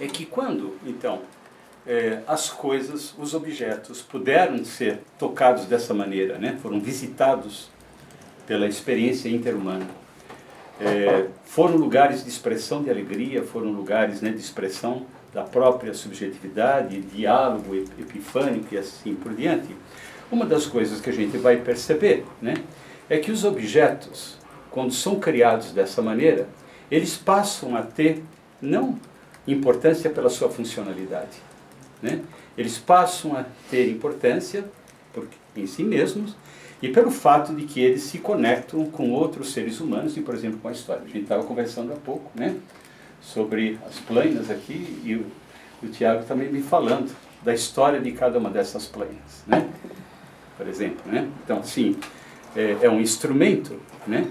é que quando, então, as coisas, os objetos puderam ser tocados dessa maneira, né? Foram visitados pela experiência interhumana, foram lugares de expressão de alegria, foram lugares, né, de expressão da própria subjetividade, diálogo epifânico e assim por diante. Uma das coisas que a gente vai perceber, né, é que os objetos, quando são criados dessa maneira, eles passam a ter, não importância pela sua funcionalidade, né? Eles passam a ter importância em si mesmos e pelo fato de que eles se conectam com outros seres humanos e, por exemplo, com a história. A gente estava conversando há pouco, né, sobre as plainas aqui e o Tiago também me falando da história de cada uma dessas plainas, né? Por exemplo, né? Então, sim, é um instrumento, né?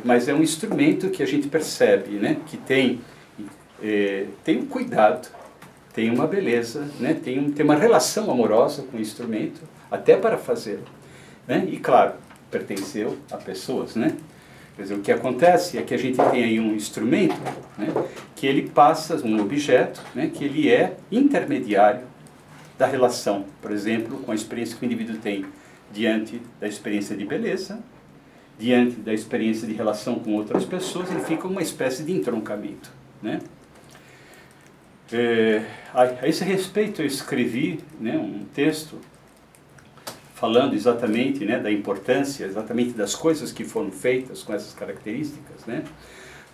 Mas é um instrumento que a gente percebe, né, que tem um cuidado, tem uma beleza, né, tem uma relação amorosa com o instrumento, até para fazê-lo, né? E claro, pertenceu a pessoas, né? Quer dizer, o que acontece é que a gente tem aí um instrumento, né, que ele passa, um objeto, né, que ele é intermediário da relação, por exemplo, com a experiência que o indivíduo tem diante da experiência de beleza, diante da experiência de relação com outras pessoas, ele fica uma espécie de entroncamento, né? A esse respeito eu escrevi, né, um texto falando exatamente, né, da importância, exatamente das coisas que foram feitas com essas características, né?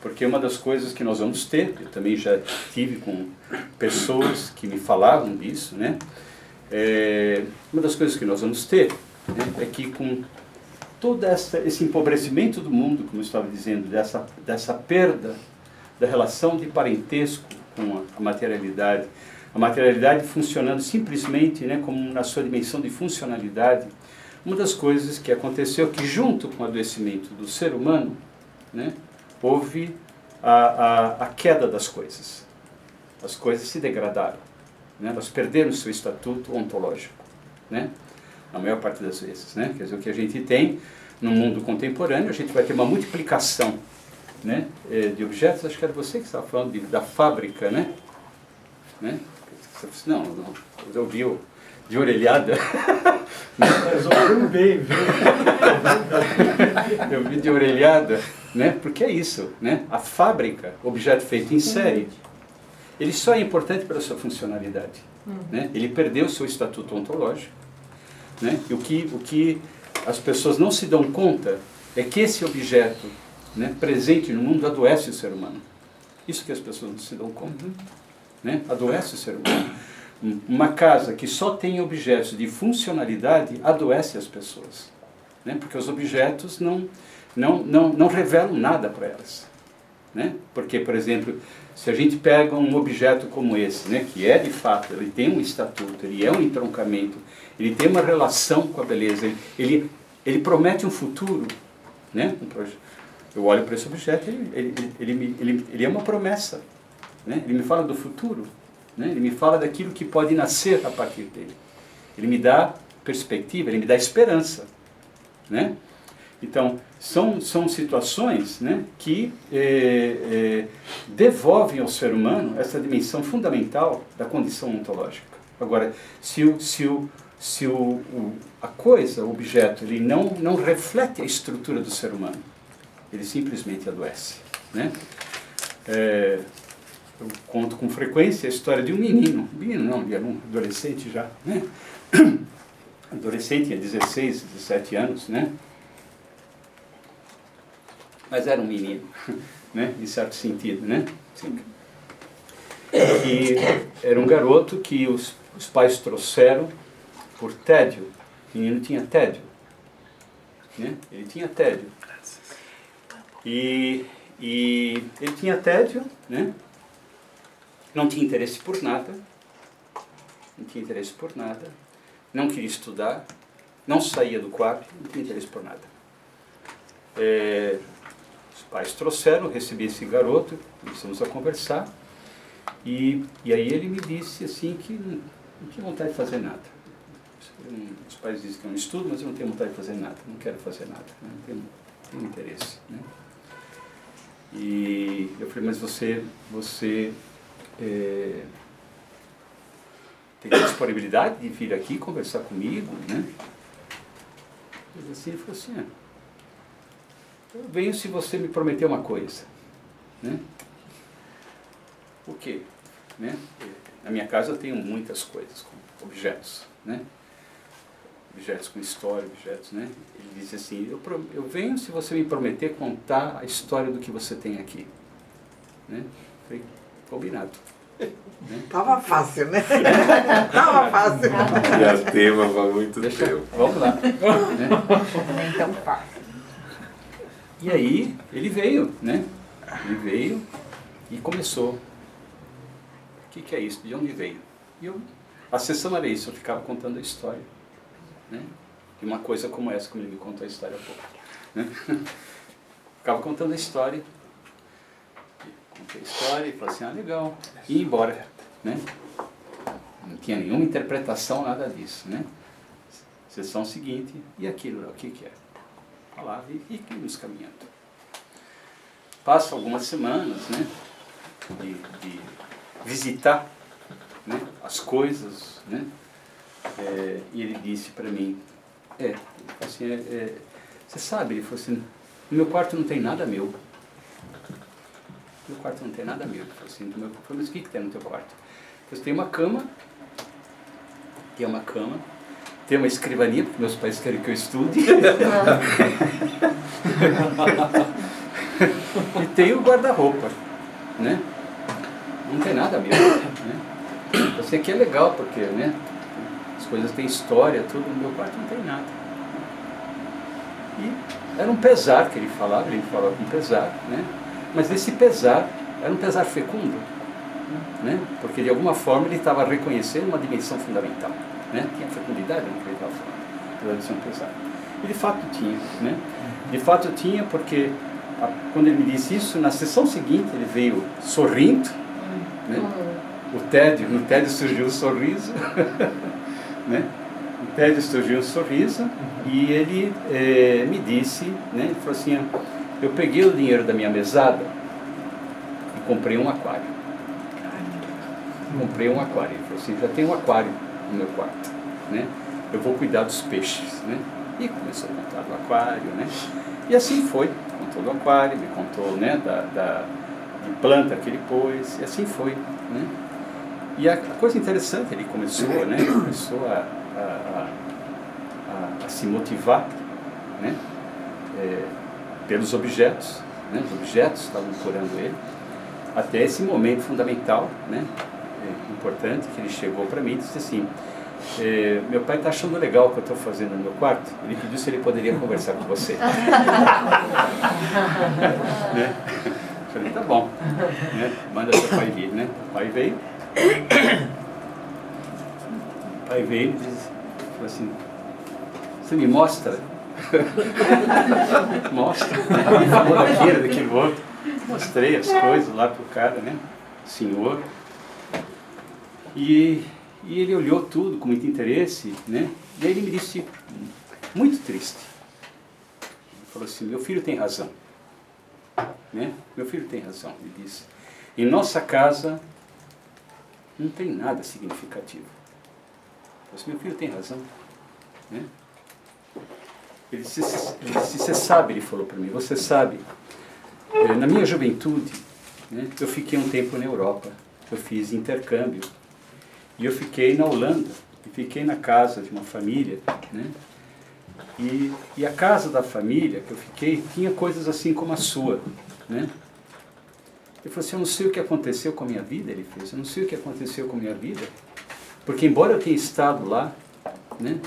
Porque uma das coisas que nós vamos ter, eu também já tive com pessoas que me falavam disso, né? Uma das coisas que nós vamos ter, né, é que com todo esse empobrecimento do mundo, como eu estava dizendo, dessa perda da relação de parentesco com a materialidade funcionando simplesmente, né, como na sua dimensão de funcionalidade, uma das coisas que aconteceu é que junto com o adoecimento do ser humano, né, houve a queda das coisas. As coisas se degradaram, né, elas perderam o seu estatuto ontológico, né, na maior parte das vezes, né? Quer dizer, o que a gente tem no mundo contemporâneo, a gente vai ter uma multiplicação, né, de objetos. Acho que era você que estava falando da fábrica, né? Não, eu ouvi de orelhada. Mas ouviu bem, viu? Eu vi de orelhada, né? Porque é isso, né? A fábrica, objeto feito em série, ele só é importante pela sua funcionalidade, né? Ele perdeu o seu estatuto ontológico, né? E o que as pessoas não se dão conta é que esse objeto, né, presente no mundo adoece o ser humano. Isso que as pessoas não se dão conta, né? Adoece o ser humano. Uma casa que só tem objetos de funcionalidade adoece as pessoas, né? Porque os objetos não revelam nada para elas, né? Porque, por exemplo, se a gente pega um objeto como esse, né, que é de fato, ele tem um estatuto, ele é um entroncamento, ele tem uma relação com a beleza, ele promete um futuro, né? Eu olho para esse objeto, ele é uma promessa, né? Ele me fala do futuro, né? Ele me fala daquilo que pode nascer a partir dele. Ele me dá perspectiva, ele me dá esperança, né? Então, são situações, né, que devolvem ao ser humano essa dimensão fundamental da condição ontológica. Agora, a coisa, o objeto, ele não reflete a estrutura do ser humano, ele simplesmente adoece, né? Eu conto com frequência a história de um menino não, ele era um adolescente já, né? Adolescente, tinha 16, 17 anos, né? Mas era um menino, né? Em certo sentido, né? Sim. E era um garoto que os pais trouxeram por tédio. O menino tinha tédio, né? Ele tinha tédio. E ele tinha tédio, né? Não tinha interesse por nada. Não queria estudar. Não saía do quarto. Não tinha interesse por nada. Os pais trouxeram, recebi esse garoto, começamos a conversar. E aí ele me disse assim que não tinha vontade de fazer nada. Os pais dizem que eu não estudo, mas eu não tenho vontade de fazer nada. Não quero fazer nada. Não tenho interesse, né? E eu falei, mas você teria disponibilidade de vir aqui conversar comigo, né? Mas assim, ele falou assim, eu venho se você me prometer uma coisa, né? O quê? Né? Na minha casa eu tenho muitas coisas, como objetos, né? Objetos com história, objetos, né? Ele disse assim, eu venho se você me prometer contar a história do que você tem aqui, né? Falei, combinado. Né? Tava fácil, né? Tava fácil. Já tema há muito tempo. Vamos lá. Né? Então fácil. E aí ele veio, né? Ele veio e começou. O que é isso? De onde veio? E a sessão era isso, eu ficava contando a história, né? De uma coisa como essa, como ele me contou a história há pouco, né? Ficava contando a história. Contei a história e falei assim, legal. E ia embora, né? Não tinha nenhuma interpretação, nada disso, né? Sessão seguinte, e aquilo, o que é? Falava e íamos caminhando. Passam algumas semanas, né? De visitar, né, as coisas, né? E ele disse para mim, assim, você sabe, ele falou assim, no meu quarto não tem nada meu. No meu quarto não tem nada meu. Ele falou assim, mas o que tem no teu quarto? Você tem uma cama, tem uma escrivaninha, porque meus pais querem que eu estude, e tem o guarda-roupa, né? Não tem nada meu, né? Você aqui é legal, porque, né, as coisas têm história, tudo, no meu quarto não tem nada. E era um pesar que ele falava com pesar, né? Mas esse pesar era um pesar fecundo, né? Porque de alguma forma ele estava reconhecendo uma dimensão fundamental, né? Tinha fecundidade no que ele estava falando, apesar de ser um pesar. E de fato tinha, né? De fato tinha, porque quando ele me disse isso, na sessão seguinte ele veio sorrindo, né? No tédio surgiu um sorriso, né? No tédio surgiu um sorriso e ele me disse, né? Ele falou assim, eu peguei o dinheiro da minha mesada e comprei um aquário. Comprei um aquário. Ele falou assim, já tem um aquário no meu quarto, né? Eu vou cuidar dos peixes, né? E começou a contar do aquário, né? E assim foi, contou do aquário, me contou, né, de planta que ele pôs, e assim foi, né? E a coisa interessante, ele começou, né, a se motivar, né, pelos objetos, né? Os objetos estavam curando ele, até esse momento fundamental, né, importante, que ele chegou para mim e disse assim, meu pai está achando legal o que eu estou fazendo no meu quarto, ele pediu se ele poderia conversar com você. Né? Falei, tá bom, né? Manda seu pai vir, né? O pai veio e disse, falou assim, você me mostra? Mostra. Ele falou daquele outro. Mostrei as coisas lá pro cara, né? O senhor. E ele olhou tudo com muito interesse, né? E aí ele me disse, muito triste. Ele falou assim, meu filho tem razão. Né? Meu filho tem razão, ele disse. Em nossa casa não tem nada significativo. Eu disse, meu filho tem razão. Né? Ele disse, você sabe, ele falou para mim, você sabe, na minha juventude, né, eu fiquei um tempo na Europa, eu fiz intercâmbio, e eu fiquei na Holanda, e fiquei na casa de uma família, né? E a casa da família que eu fiquei tinha coisas assim como a sua, né? Ele falou assim, eu não sei o que aconteceu com a minha vida, ele fez, eu não sei o que aconteceu com a minha vida, porque embora eu tenha estado lá, né,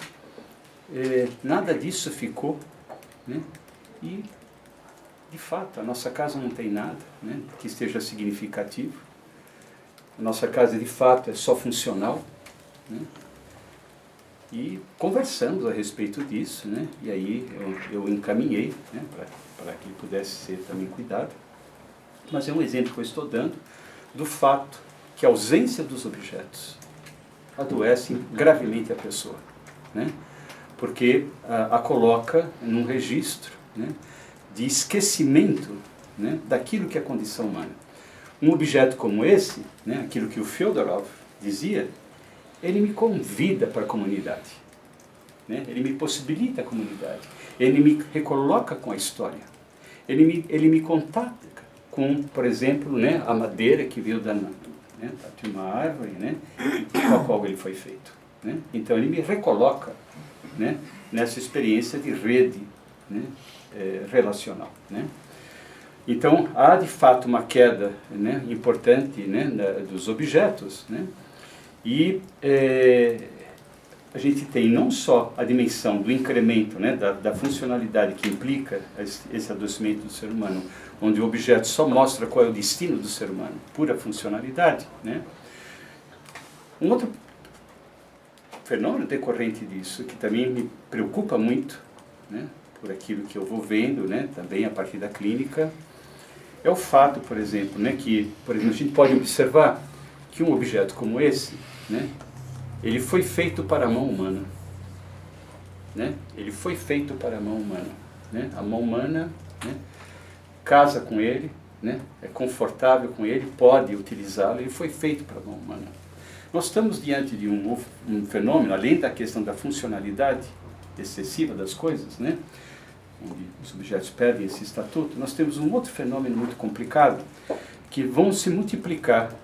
nada disso ficou, né? E, de fato, a nossa casa não tem nada, né, que esteja significativo. A nossa casa, de fato, é só funcional, né? E conversamos a respeito disso, né? E aí eu encaminhei, né, para que ele pudesse ser também cuidado. Mas é um exemplo que eu estou dando do fato que a ausência dos objetos adoece gravemente a pessoa, né? Porque a coloca num registro, né, de esquecimento, né, daquilo que é a condição humana. um objeto como esse, né, aquilo que o Fyodorov dizia, ele me convida para a comunidade, né? Ele me possibilita a comunidade, ele me recoloca com a história, ele me contata com, por exemplo, né, a madeira que veio de uma árvore, né, com a qual ele foi feito, né? Então ele me recoloca, né, nessa experiência de rede, né, relacional, né? Então há de fato uma queda, né, importante, né, dos objetos, né? E a gente tem não só a dimensão do incremento, né, da funcionalidade que implica esse adoecimento do ser humano, onde o objeto só mostra qual é o destino do ser humano, pura funcionalidade, né? Um outro fenômeno decorrente disso, que também me preocupa muito, né, por aquilo que eu vou vendo, né, também a partir da clínica, é o fato, por exemplo, né, que, por exemplo, a gente pode observar que um objeto como esse, né, ele foi feito para a mão humana, né? Ele foi feito para a mão humana, né? A mão humana, né, casa com ele, né, é confortável com ele, pode utilizá-lo, ele foi feito para a mão humana. Nós estamos diante de um fenômeno, além da questão da funcionalidade excessiva das coisas, né, onde os objetos perdem esse estatuto, nós temos um outro fenômeno muito complicado, que vão se multiplicar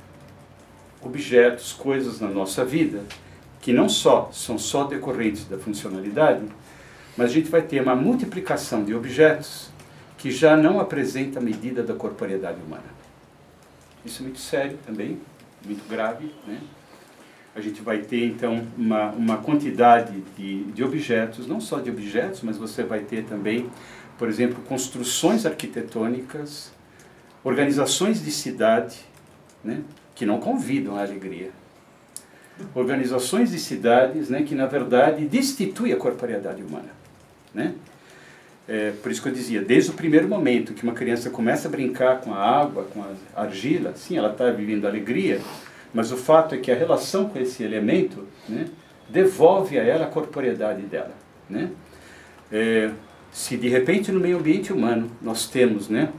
objetos, coisas na nossa vida, que não são só decorrentes da funcionalidade, mas a gente vai ter uma multiplicação de objetos que já não apresenta a medida da corporeidade humana. Isso é muito sério também, muito grave, né? A gente vai ter, então, uma quantidade de objetos, não só de objetos, mas você vai ter também, por exemplo, construções arquitetônicas, organizações de cidade, né, que não convidam à alegria. Organizações de cidades, né, que, na verdade, destituem a corporeidade humana, né? Por isso que eu dizia, desde o primeiro momento que uma criança começa a brincar com a água, com a argila, sim, ela está vivendo alegria, mas o fato é que a relação com esse elemento, né, devolve a ela a corporeidade dela, né? Se de repente no meio ambiente humano nós temos, né,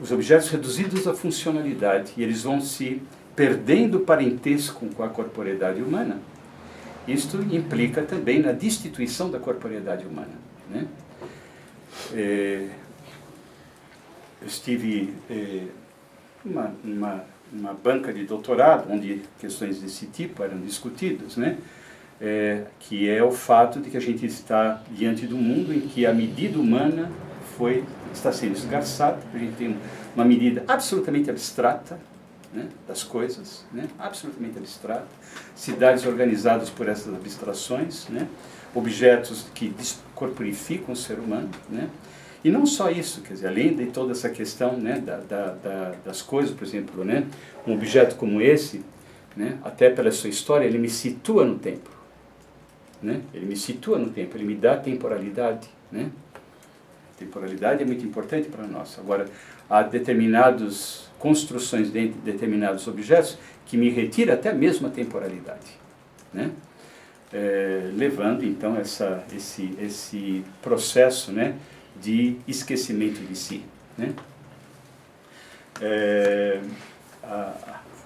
os objetos reduzidos à funcionalidade e eles vão se perdendo parentesco com a corporeidade humana, isto implica também na destituição da corporeidade humana, né? Eu estive numa banca de doutorado, onde questões desse tipo eram discutidas, né? Que é o fato de que a gente está diante de um mundo em que a medida humana está sendo esgarçada, a gente tem uma medida absolutamente abstrata, né, das coisas, né, absolutamente abstrata, cidades organizadas por essas abstrações, né, objetos que descorporificam o ser humano, né, e não só isso, quer dizer, além de toda essa questão, né, das coisas, por exemplo, né, um objeto como esse, né, até pela sua história, ele me situa no tempo, né, ele me situa no tempo, ele me dá temporalidade, né. Temporalidade é muito importante para nós. Agora, há determinadas construções dentro de determinados objetos que me retira até mesmo a temporalidade, né? Levando então esse processo, né, de esquecimento de si, né?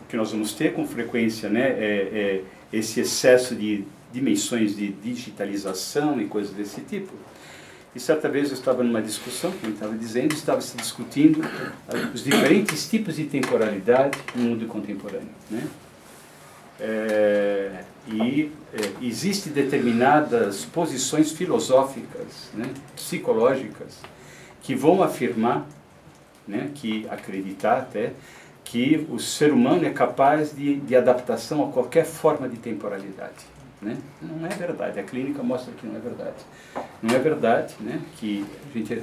O que nós vamos ter com frequência, né, esse excesso de dimensões de digitalização e coisas desse tipo. E certa vez eu estava numa discussão, como eu estava dizendo, estava se discutindo os diferentes tipos de temporalidade no mundo contemporâneo, né? Existem determinadas posições filosóficas, né, psicológicas, que vão afirmar, né, que acreditar até, que o ser humano é capaz de adaptação a qualquer forma de temporalidade. Né? Não é verdade, a clínica mostra que não é verdade. Não é verdade, né, que a gente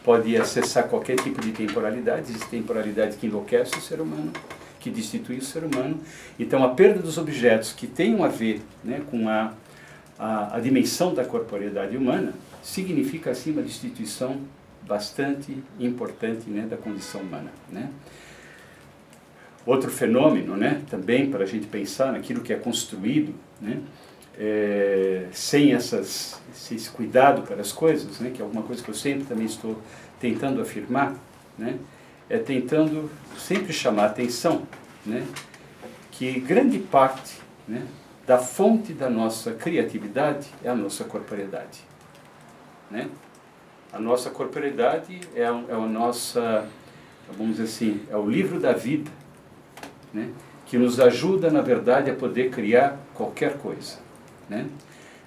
pode acessar qualquer tipo de temporalidade, existe temporalidade que enlouquece o ser humano, que destitui o ser humano. Então a perda dos objetos que tenham a ver, né, com a dimensão da corporeidade humana significa assim uma destituição bastante importante, né, da condição humana, né? Outro fenômeno, né, também para a gente pensar naquilo que é construído, né, sem esse cuidado para as coisas, né, que é alguma coisa que eu sempre também estou tentando afirmar, né, é tentando sempre chamar a atenção, né, que grande parte, né, da fonte da nossa criatividade é a nossa corporeidade, né? A nossa corporeidade é a nossa, vamos dizer assim, é o livro da vida, né, que nos ajuda, na verdade, a poder criar qualquer coisa, né?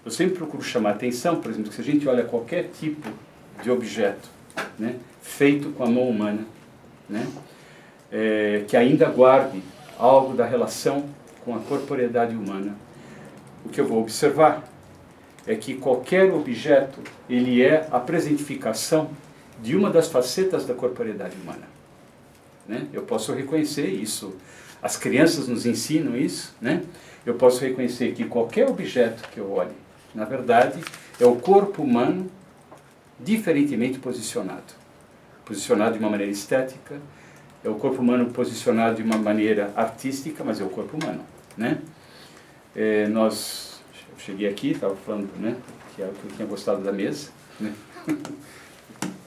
Eu sempre procuro chamar a atenção, por exemplo, que se a gente olha qualquer tipo de objeto, né, feito com a mão humana, né, que ainda guarde algo da relação com a corporeidade humana, o que eu vou observar é que qualquer objeto, ele é a presentificação de uma das facetas da corporeidade humana, né? Eu posso reconhecer isso, as crianças nos ensinam isso, né? Eu posso reconhecer que qualquer objeto que eu olhe, na verdade, é o corpo humano diferentemente posicionado. Posicionado de uma maneira estética, é o corpo humano posicionado de uma maneira artística, mas é o corpo humano, né? Eu cheguei aqui, estava falando, né, que eu tinha gostado da mesa, né?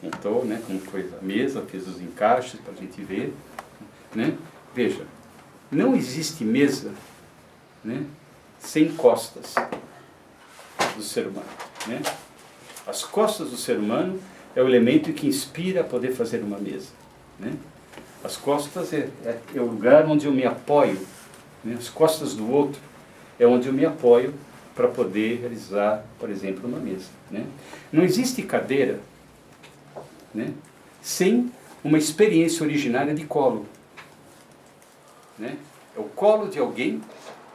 Montou, né, como foi a mesa, fez os encaixes para a gente ver, né? Veja, não existe mesa, né, sem costas do ser humano, né? As costas do ser humano é o elemento que inspira a poder fazer uma mesa, né? As costas é o lugar onde eu me apoio, né? As costas do outro é onde eu me apoio para poder realizar, por exemplo, uma mesa, né? Não existe cadeira, né, sem uma experiência originária de colo, né? É o colo de alguém,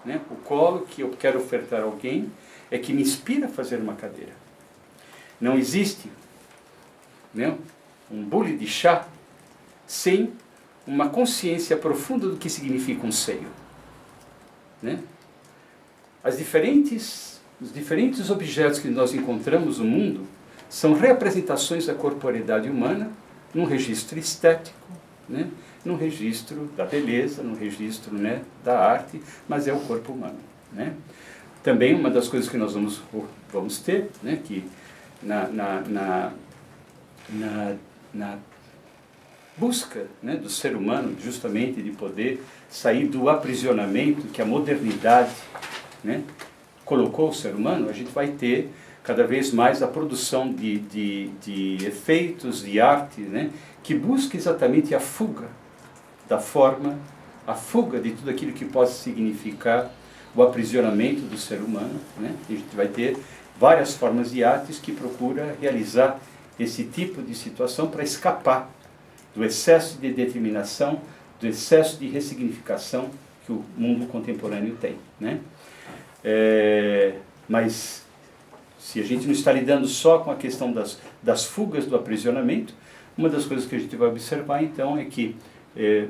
né? O colo que eu quero ofertar a alguém é que me inspira a fazer uma cadeira. Não existe, né, um bule de chá sem uma consciência profunda do que significa um seio, né? Os diferentes objetos que nós encontramos no mundo são representações da corporeidade humana num registro estético, né, num registro da beleza, num registro, né, da arte, mas é o corpo humano, né? Também uma das coisas que nós vamos ter, né, que na busca, né, do ser humano, justamente de poder sair do aprisionamento que a modernidade, né, colocou o ser humano, a gente vai ter cada vez mais a produção de efeitos, de arte, né, que busca exatamente a fuga da forma, a fuga de tudo aquilo que possa significar o aprisionamento do ser humano, né? A gente vai ter várias formas de artes que procura realizar esse tipo de situação para escapar do excesso de determinação, do excesso de ressignificação que o mundo contemporâneo tem, né? Mas se a gente não está lidando só com a questão das fugas do aprisionamento, uma das coisas que a gente vai observar então é que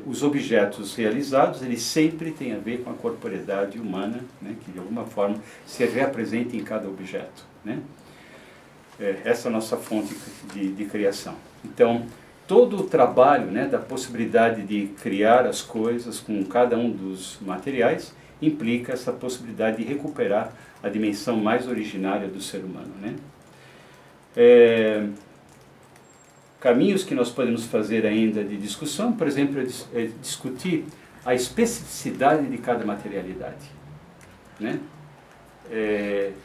os objetos realizados, eles sempre têm a ver com a corporeidade humana, né, que de alguma forma se representa em cada objeto, né? Essa é a nossa fonte de criação. Então, todo o trabalho, né, da possibilidade de criar as coisas com cada um dos materiais implica essa possibilidade de recuperar a dimensão mais originária do ser humano, né? Caminhos que nós podemos fazer ainda de discussão, por exemplo, é discutir a especificidade de cada materialidade, né?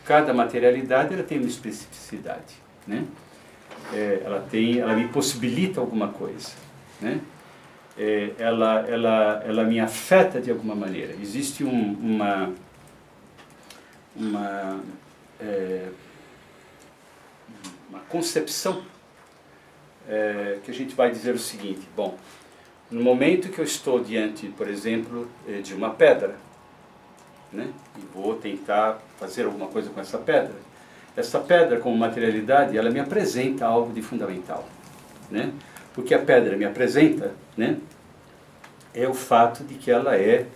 Cada materialidade ela tem uma especificidade, né? Ela me possibilita alguma coisa, né? Ela me afeta de alguma maneira. Existe uma concepção que a gente vai dizer o seguinte: bom, no momento que eu estou diante, por exemplo, de uma pedra, né, e vou tentar fazer alguma coisa com essa pedra como materialidade, ela me apresenta algo de fundamental, né? O que a pedra me apresenta, né, é o fato de que ela é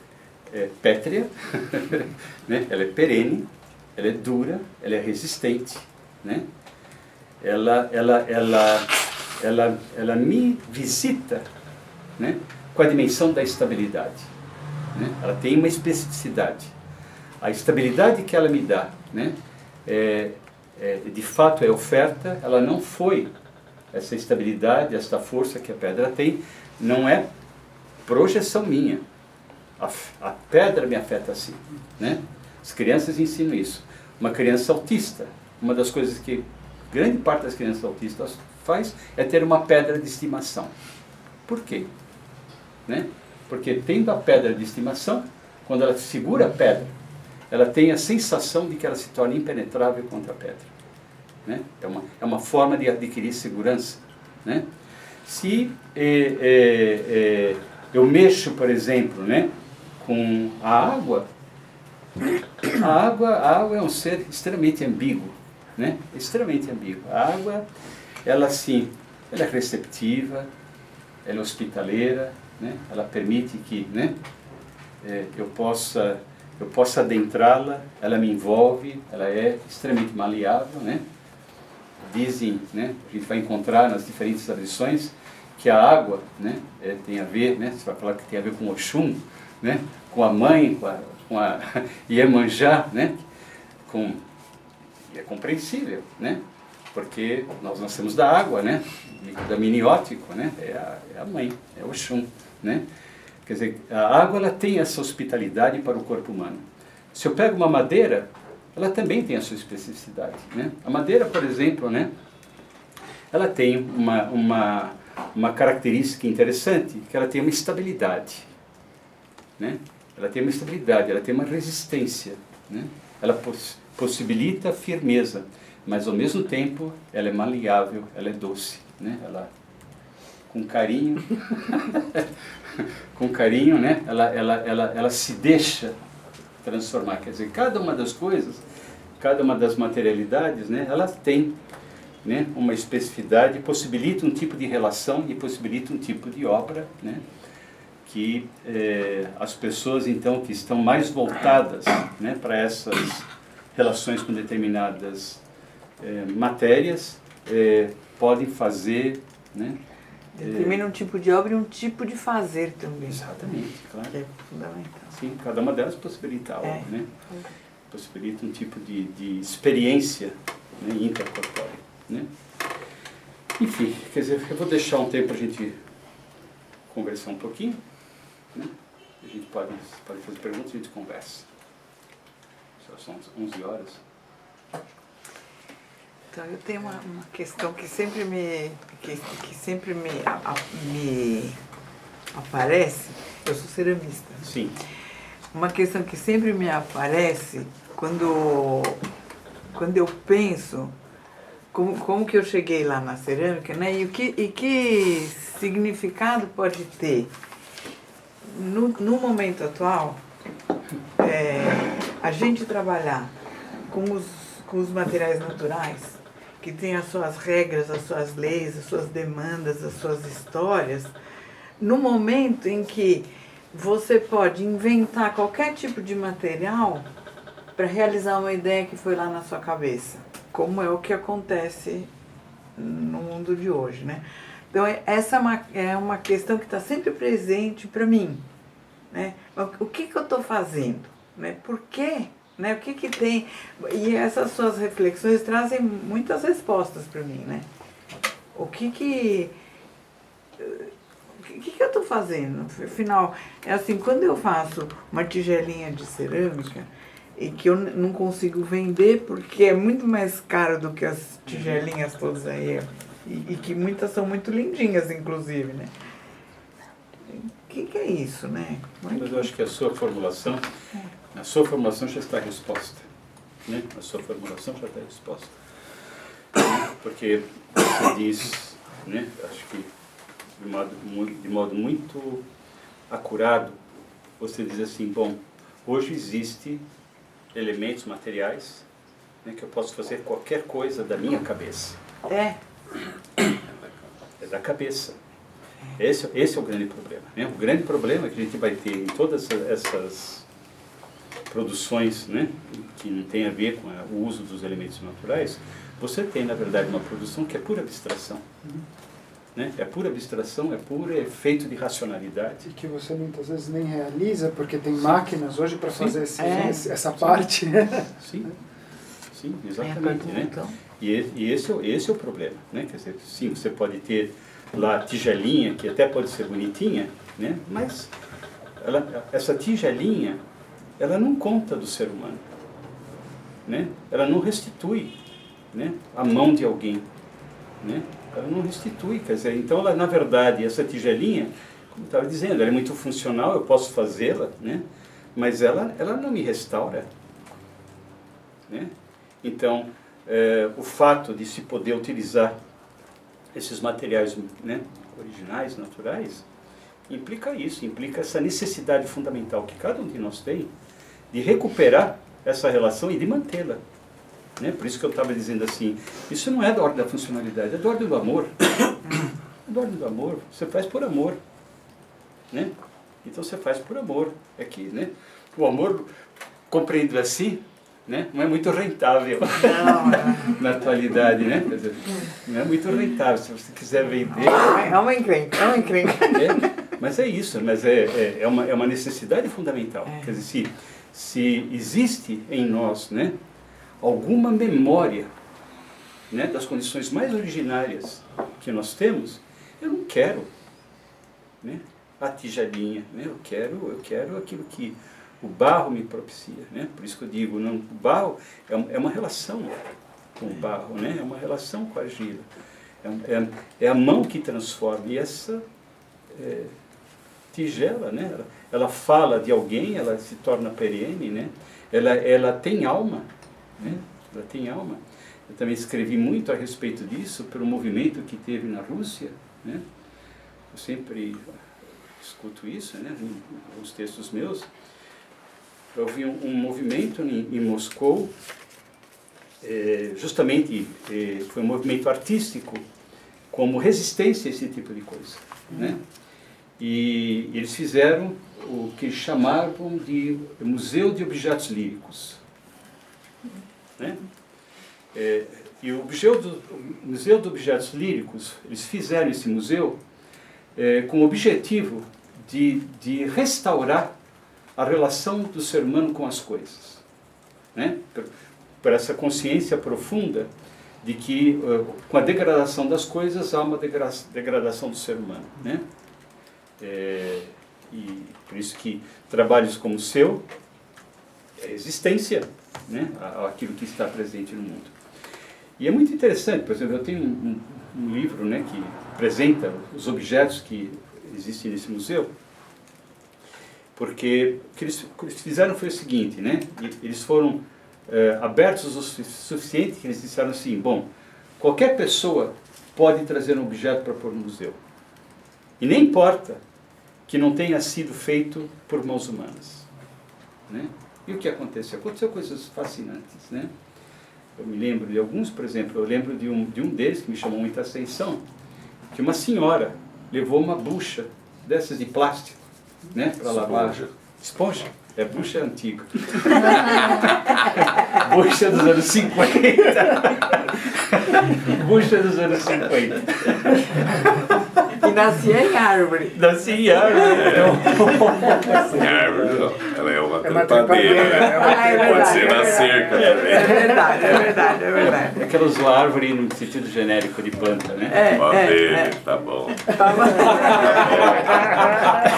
pétrea, né? Ela é perene, ela é dura, ela é resistente, né? Ela me visita, né, com a dimensão da estabilidade, né? Ela tem uma especificidade. A estabilidade que ela me dá, né, de fato é oferta, ela não foi, essa estabilidade, esta força que a pedra tem, não é projeção minha. A pedra me afeta assim, né? As crianças ensinam isso. Uma criança autista, uma das coisas que grande parte das crianças autistas faz é ter uma pedra de estimação. Por quê? Né? Porque tendo a pedra de estimação, quando ela segura a pedra, ela tem a sensação de que ela se torna impenetrável contra a pedra. Né? É uma forma de adquirir segurança. Né? Se eu mexo, por exemplo, né, com a água é um ser extremamente ambíguo. Né? Extremamente ambíguo. A água, ela sim, ela é receptiva, ela é hospitaleira, né? Ela permite que, né, eu possa adentrá-la, ela me envolve, ela é extremamente maleável, né? Dizem, né, a gente vai encontrar nas diferentes tradições que a água, né, tem a ver, né, você vai falar que tem a ver com Oxum, né, com a mãe, com a Iemanjá, né, e é compreensível, né, porque nós nascemos da água, né, da miniótico, né, é a mãe, é Oxum, né. Quer dizer, a água ela tem essa hospitalidade para o corpo humano. Se eu pego uma madeira, ela também tem a sua especificidade, né? A madeira, por exemplo, né, ela tem uma característica interessante, que ela tem uma estabilidade, né? Ela tem uma estabilidade, ela tem uma resistência, né? Ela possibilita firmeza, mas ao mesmo tempo ela é maleável, ela é doce, né? Ela, com carinho, com carinho, né? Ela se deixa transformar. Quer dizer, cada uma das coisas, cada uma das materialidades, né, ela tem, né, uma especificidade, possibilita um tipo de relação e possibilita um tipo de obra, né, que as pessoas, então, que estão mais voltadas, né, para essas relações com determinadas matérias, podem fazer, né, determina um tipo de obra e um tipo de fazer também. Exatamente, claro. Que é fundamental. Sim, cada uma delas possibilita algo, né? Possibilita um tipo de experiência, né, intercorpórea, né? Enfim, quer dizer, eu vou deixar um tempo para a gente conversar um pouquinho, né? A gente pode fazer perguntas e a gente conversa. Já são 11 horas. Então, eu tenho uma questão que sempre me aparece. Eu sou ceramista. Sim. Uma questão que sempre me aparece quando eu penso como que eu cheguei lá na cerâmica, né? E que significado pode ter no momento atual a gente trabalhar com os materiais naturais, que tem as suas regras, as suas leis, as suas demandas, as suas histórias, no momento em que você pode inventar qualquer tipo de material para realizar uma ideia que foi lá na sua cabeça, como é o que acontece no mundo de hoje, né? Então, essa é uma questão que está sempre presente para mim, né? O que eu estou fazendo, né? Por quê? Né? O que tem? E essas suas reflexões trazem muitas respostas para mim, né? O que eu estou fazendo? Afinal, é assim, quando eu faço uma tigelinha de cerâmica e que eu não consigo vender porque é muito mais caro do que as tigelinhas todas aí, e que muitas são muito lindinhas, inclusive, né? O que é isso, né? Mas eu acho que a sua formulação já está a resposta, né? A sua formulação já está a resposta. Porque você diz, né? Acho que de modo muito acurado, você diz assim, bom, hoje existe elementos materiais, né, que eu posso fazer qualquer coisa da minha cabeça. É da cabeça. Esse é o grande problema, né? O grande problema que a gente vai ter em todas essas produções, né, que não tem a ver com o uso dos elementos naturais, você tem, na verdade, uma produção que é pura abstração. Né? É pura abstração, é puro efeito de racionalidade. E que você muitas vezes nem realiza, porque tem máquinas hoje para fazer essa parte. Sim, exatamente. Né? E esse é o problema. Né? Quer dizer, sim, você pode ter lá a tigelinha, que até pode ser bonitinha, né? Mas essa tigelinha, ela não conta do ser humano, né? Ela não restitui, né, a mão de alguém, né? Ela não restitui, quer dizer, então ela, na verdade, essa tigelinha, como eu estava dizendo, ela é muito funcional, eu posso fazê-la, né? Mas ela não me restaura, né? Então, o fato de se poder utilizar esses materiais, né, originais, naturais, implica isso, implica essa necessidade fundamental que cada um de nós tem de recuperar essa relação e de mantê-la, né? Por isso que eu estava dizendo assim, isso não é da ordem da funcionalidade, é da ordem do amor. É da ordem do amor, você faz por amor, né? Então você faz por amor. É que, né, o amor, compreendido assim, né, não é muito rentável na atualidade, né? Quer dizer, não é muito rentável. Se você quiser vender... É uma encrenca, é uma encrenca. Mas é isso, mas é uma necessidade fundamental. Quer dizer, se existe em nós, né, alguma memória, né, das condições mais originárias que nós temos, eu não quero, né, a tigelinha, né? Eu quero aquilo que o barro me propicia, né? Por isso que eu digo, não, o barro é uma relação com o barro, né? É uma relação com a argila, é a mão que transforma, e essa tigela, né? Ela fala de alguém, ela se torna perene, né? Ela tem alma, né? Ela tem alma. Eu também escrevi muito a respeito disso, pelo movimento que teve na Rússia, né? Eu sempre escuto isso, né, nos textos meus. Eu vi um movimento em Moscou, justamente foi um movimento artístico como resistência a esse tipo de coisa, né? E eles fizeram o que chamavam de Museu de Objetos Líricos, né? E o Museu de Objetos Líricos, eles fizeram esse museu com o objetivo de restaurar a relação do ser humano com as coisas, né? Por essa consciência profunda de que com a degradação das coisas há uma degradação do ser humano, né? E por isso que trabalhos como o seu é resistência, né, àquilo que está presente no mundo. E é muito interessante, por exemplo, eu tenho um livro, né, que apresenta os objetos que existem nesse museu, porque o que eles fizeram foi o seguinte, né, eles foram abertos o suficiente que eles disseram assim, bom, qualquer pessoa pode trazer um objeto para pôr no museu. E nem importa que não tenha sido feito por mãos humanas, né? E o que aconteceu? Aconteceu coisas fascinantes, né? Eu me lembro de alguns, por exemplo, eu lembro de um deles que me chamou muita atenção, que uma senhora levou uma bucha dessas de plástico, né, para lavar. Esponja? Bucha é antiga. Bucha dos anos 50. Bucha dos anos 50. E nascia em árvore. Nascia em árvore. Árvore, não. Ela é uma trepadeira, né? Pode ser na cerca também. É verdade. É que ela usou árvore no sentido genérico de planta, né? Madeira, tá bom.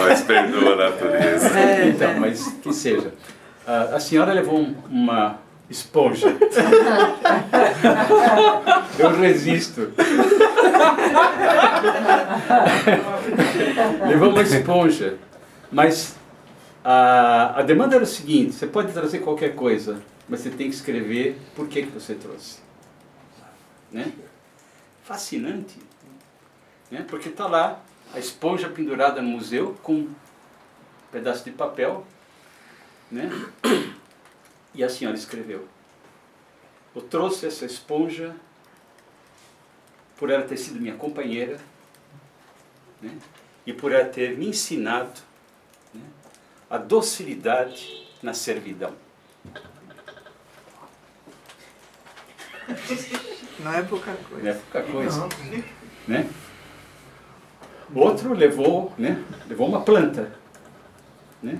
Nós perdoa a natureza. Então, mas que seja. A senhora levou uma esponja. Eu resisto. Levou uma esponja. Mas a demanda era o seguinte, você pode trazer qualquer coisa, mas você tem que escrever por que você trouxe. Né? Fascinante. Né? Porque está lá a esponja pendurada no museu com um pedaço de papel, né? E a senhora escreveu: eu trouxe essa esponja por ela ter sido minha companheira, né? E por ela ter me ensinado, né, a docilidade na servidão. Não é pouca coisa. Não é pouca coisa. Né? Outro levou uma planta, né?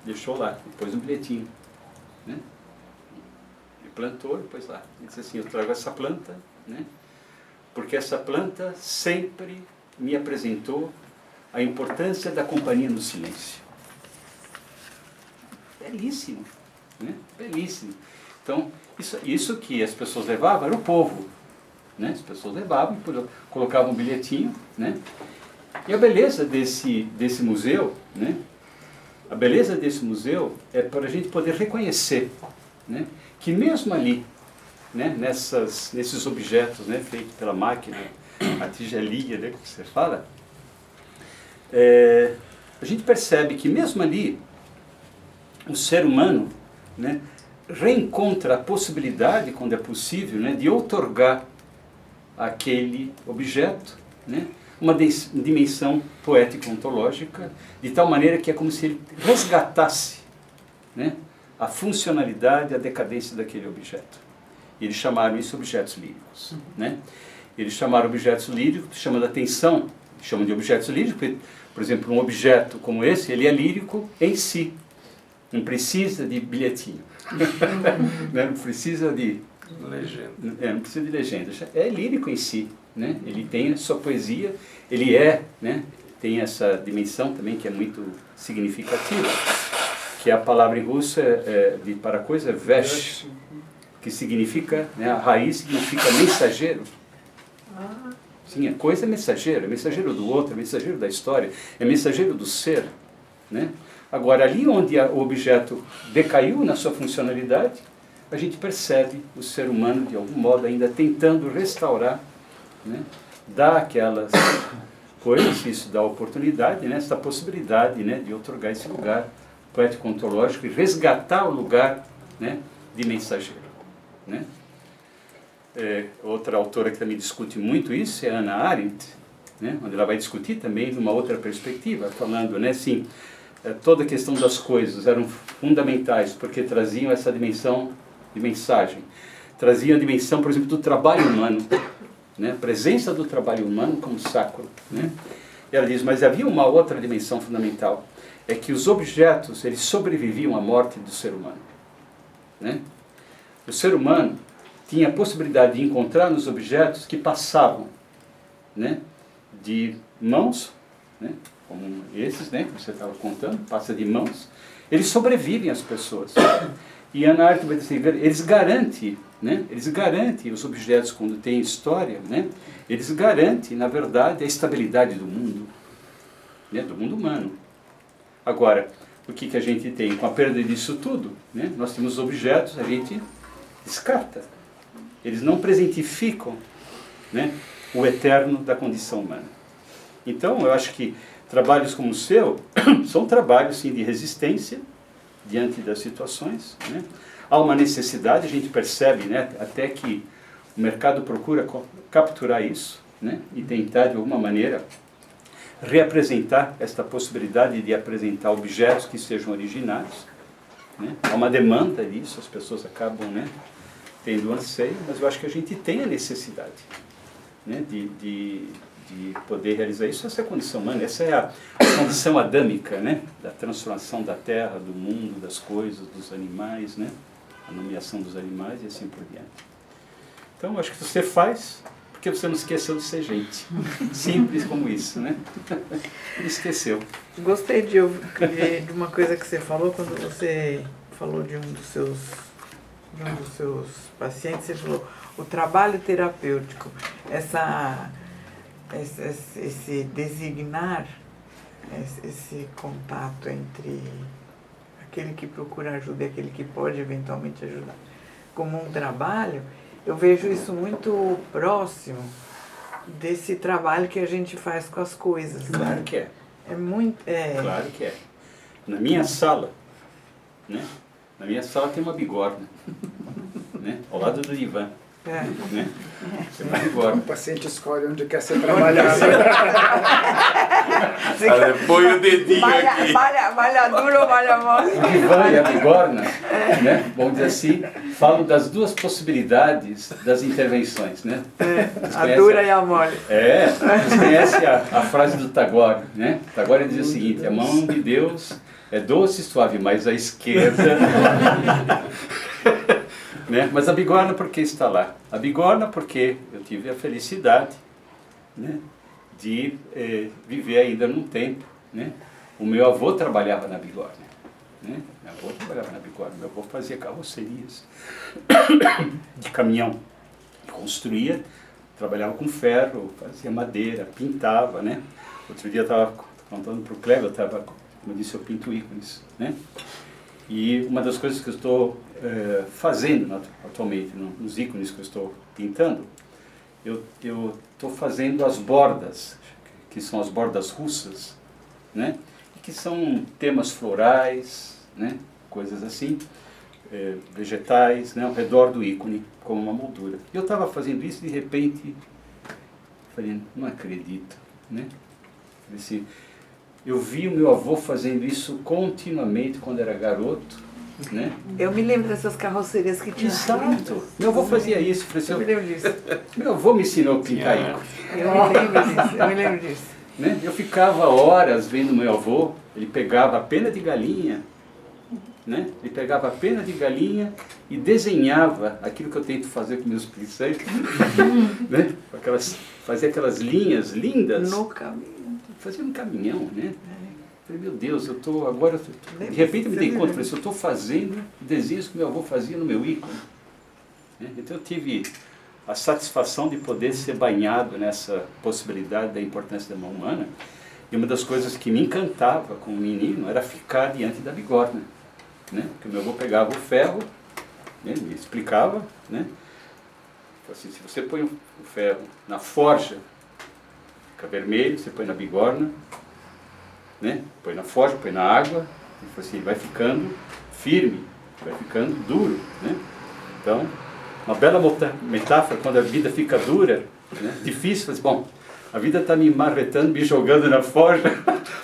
Deixou lá, depois um bilhetinho, né? Ele plantou e pôs lá. Ele disse assim: eu trago essa planta, né? Porque essa planta sempre me apresentou a importância da companhia no silêncio. Belíssimo, né? Belíssimo. Então, isso que as pessoas levavam era o povo, né? As pessoas levavam, colocavam um bilhetinho, né? E a beleza desse museu, né? A beleza desse museu é para a gente poder reconhecer, né? Que mesmo ali, né? Nesses objetos, né? Feitos pela máquina, a tigelinha, né? Que você fala, a gente percebe que mesmo ali o ser humano, né? Reencontra a possibilidade, quando é possível, né? De outorgar àquele objeto, né? Uma dimensão poético-ontológica, de tal maneira que é como se ele resgatasse, né? A funcionalidade, a decadência daquele objeto. E eles chamaram isso objetos líricos, né? Eles chamaram objetos líricos, chamando a atenção, chamam de objetos líricos, porque, por exemplo, um objeto como esse, ele é lírico em si. Não precisa de bilhetinho. Não precisa de legenda. Não precisa de legenda. É lírico em si, né? Ele tem a sua poesia, ele né? Tem essa dimensão também que é muito significativa, que a palavra em russo para coisa é vesh, que significa, né? A raiz significa mensageiro. Sim, a coisa é mensageiro do outro, é mensageiro da história, é mensageiro do ser, né? Agora, ali onde o objeto decaiu na sua funcionalidade, a gente percebe o ser humano, de algum modo, ainda tentando restaurar, né? Dar aquelas coisas, isso dá oportunidade, né? Essa possibilidade, né? De outorgar esse lugar poético-ontológico e resgatar o lugar, né? De mensageiro, né? Outra autora que também discute muito isso é Hannah Arendt, né? Onde ela vai discutir também de uma outra perspectiva, falando, né? Assim, toda a questão das coisas eram fundamentais, porque traziam essa dimensão de mensagem. Traziam a dimensão, por exemplo, do trabalho humano, né? A presença do trabalho humano como sacro, né? E ela diz, mas havia uma outra dimensão fundamental, é que os objetos, eles sobreviviam à morte do ser humano, né? O ser humano tinha a possibilidade de encontrar nos objetos que passavam, né? De mãos, né? Como esses, né, que você estava contando, passa de mãos, eles sobrevivem às pessoas. E Hannah Arendt vai dizer, eles garantem, né, eles garantem os objetos quando têm história, né, eles garantem, na verdade, a estabilidade do mundo, né, do mundo humano. Agora, o que a gente tem com a perda disso tudo, né, nós temos objetos, a gente descarta. Eles não presentificam, né, o eterno da condição humana. Então, eu acho que trabalhos como o seu são trabalhos, sim, de resistência diante das situações, né? Há uma necessidade, a gente percebe, né, até que o mercado procura capturar isso, né, e tentar, de alguma maneira, reapresentar esta possibilidade de apresentar objetos que sejam originários, né? Há uma demanda disso, as pessoas acabam, né, tendo anseio, mas eu acho que a gente tem a necessidade, né, de poder realizar isso. Essa é a condição humana, essa é a condição adâmica, né? Da transformação da terra, do mundo, das coisas, dos animais, né? A nomeação dos animais e assim por diante. Então, acho que você faz porque você não esqueceu de ser gente. Simples como isso, né? Não esqueceu. Gostei de uma coisa que você falou, quando você falou de um dos seus pacientes, você falou o trabalho terapêutico, esse designar, esse contato entre aquele que procura ajuda e aquele que pode eventualmente ajudar, como um trabalho, eu vejo isso muito próximo desse trabalho que a gente faz com as coisas. Claro, né? que é. É muito... Claro que é. Na minha sala, né? Na minha sala tem uma bigorna, né? Ao lado do divã. Né? O paciente escolhe onde quer ser trabalhado. Põe o dedinho aqui. Malha duro ou malha mole? O divã e a bigorna, né? Vamos dizer assim, falam das duas possibilidades das intervenções, né? A dura e a mole. Vocês conhecem a frase do Tagore, né? Tagore diz o seguinte, a mão de Deus é doce e suave, mas a esquerda... Né? Mas a bigorna por que está lá? A bigorna porque eu tive a felicidade, né, de viver ainda num tempo, né? O meu avô trabalhava na Bigorna, né? Meu avô trabalhava na Bigorna, meu avô fazia carrocerias de caminhão, construía, trabalhava com ferro, fazia madeira, pintava, né? Outro dia eu estava contando para o Kleber, como eu disse, eu pinto ícones, né? E uma das coisas que eu estou fazendo atualmente, nos ícones que eu estou pintando, eu estou fazendo as bordas, que são as bordas russas, né? E que são temas florais, né? Coisas assim, vegetais, né? Ao redor do ícone, como uma moldura. E eu estava fazendo isso e de repente, falei, não acredito, né? Falei assim, eu vi o meu avô fazendo isso continuamente quando era garoto, né? Eu me lembro dessas carrocerias que tinha. Exato. Meu avô fazia isso. Eu me lembro disso. Meu avô me ensinou a pintar ícone. Eu me lembro disso. Né? Eu ficava horas vendo meu avô, ele pegava a pena de galinha, né? Ele pegava a pena de galinha e desenhava aquilo que eu tento fazer com meus pincéis, né? Fazia aquelas linhas lindas. No caminho. Fazia um caminhão, né? Falei, meu Deus, eu estou agora... De repente eu me dei conta, falei, eu estou fazendo desenhos que meu avô fazia no meu ícone. Né? Então eu tive a satisfação de poder ser banhado nessa possibilidade da importância da mão humana. E uma das coisas que me encantava como menino era ficar diante da bigorna. Né? Porque o meu avô pegava o ferro, né? Me explicava, né? Assim, se você põe o ferro na forja, fica vermelho, você põe na bigorna, né? Põe na forja, põe na água, e assim, vai ficando firme, vai ficando duro, né? Então, uma bela metáfora, quando a vida fica dura, né? Difícil, mas bom, a vida está me marretando, me jogando na forja,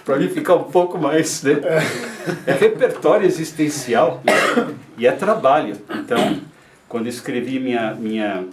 para mim ficar um pouco mais, né? É repertório existencial, né? E é trabalho. Então, quando escrevi minha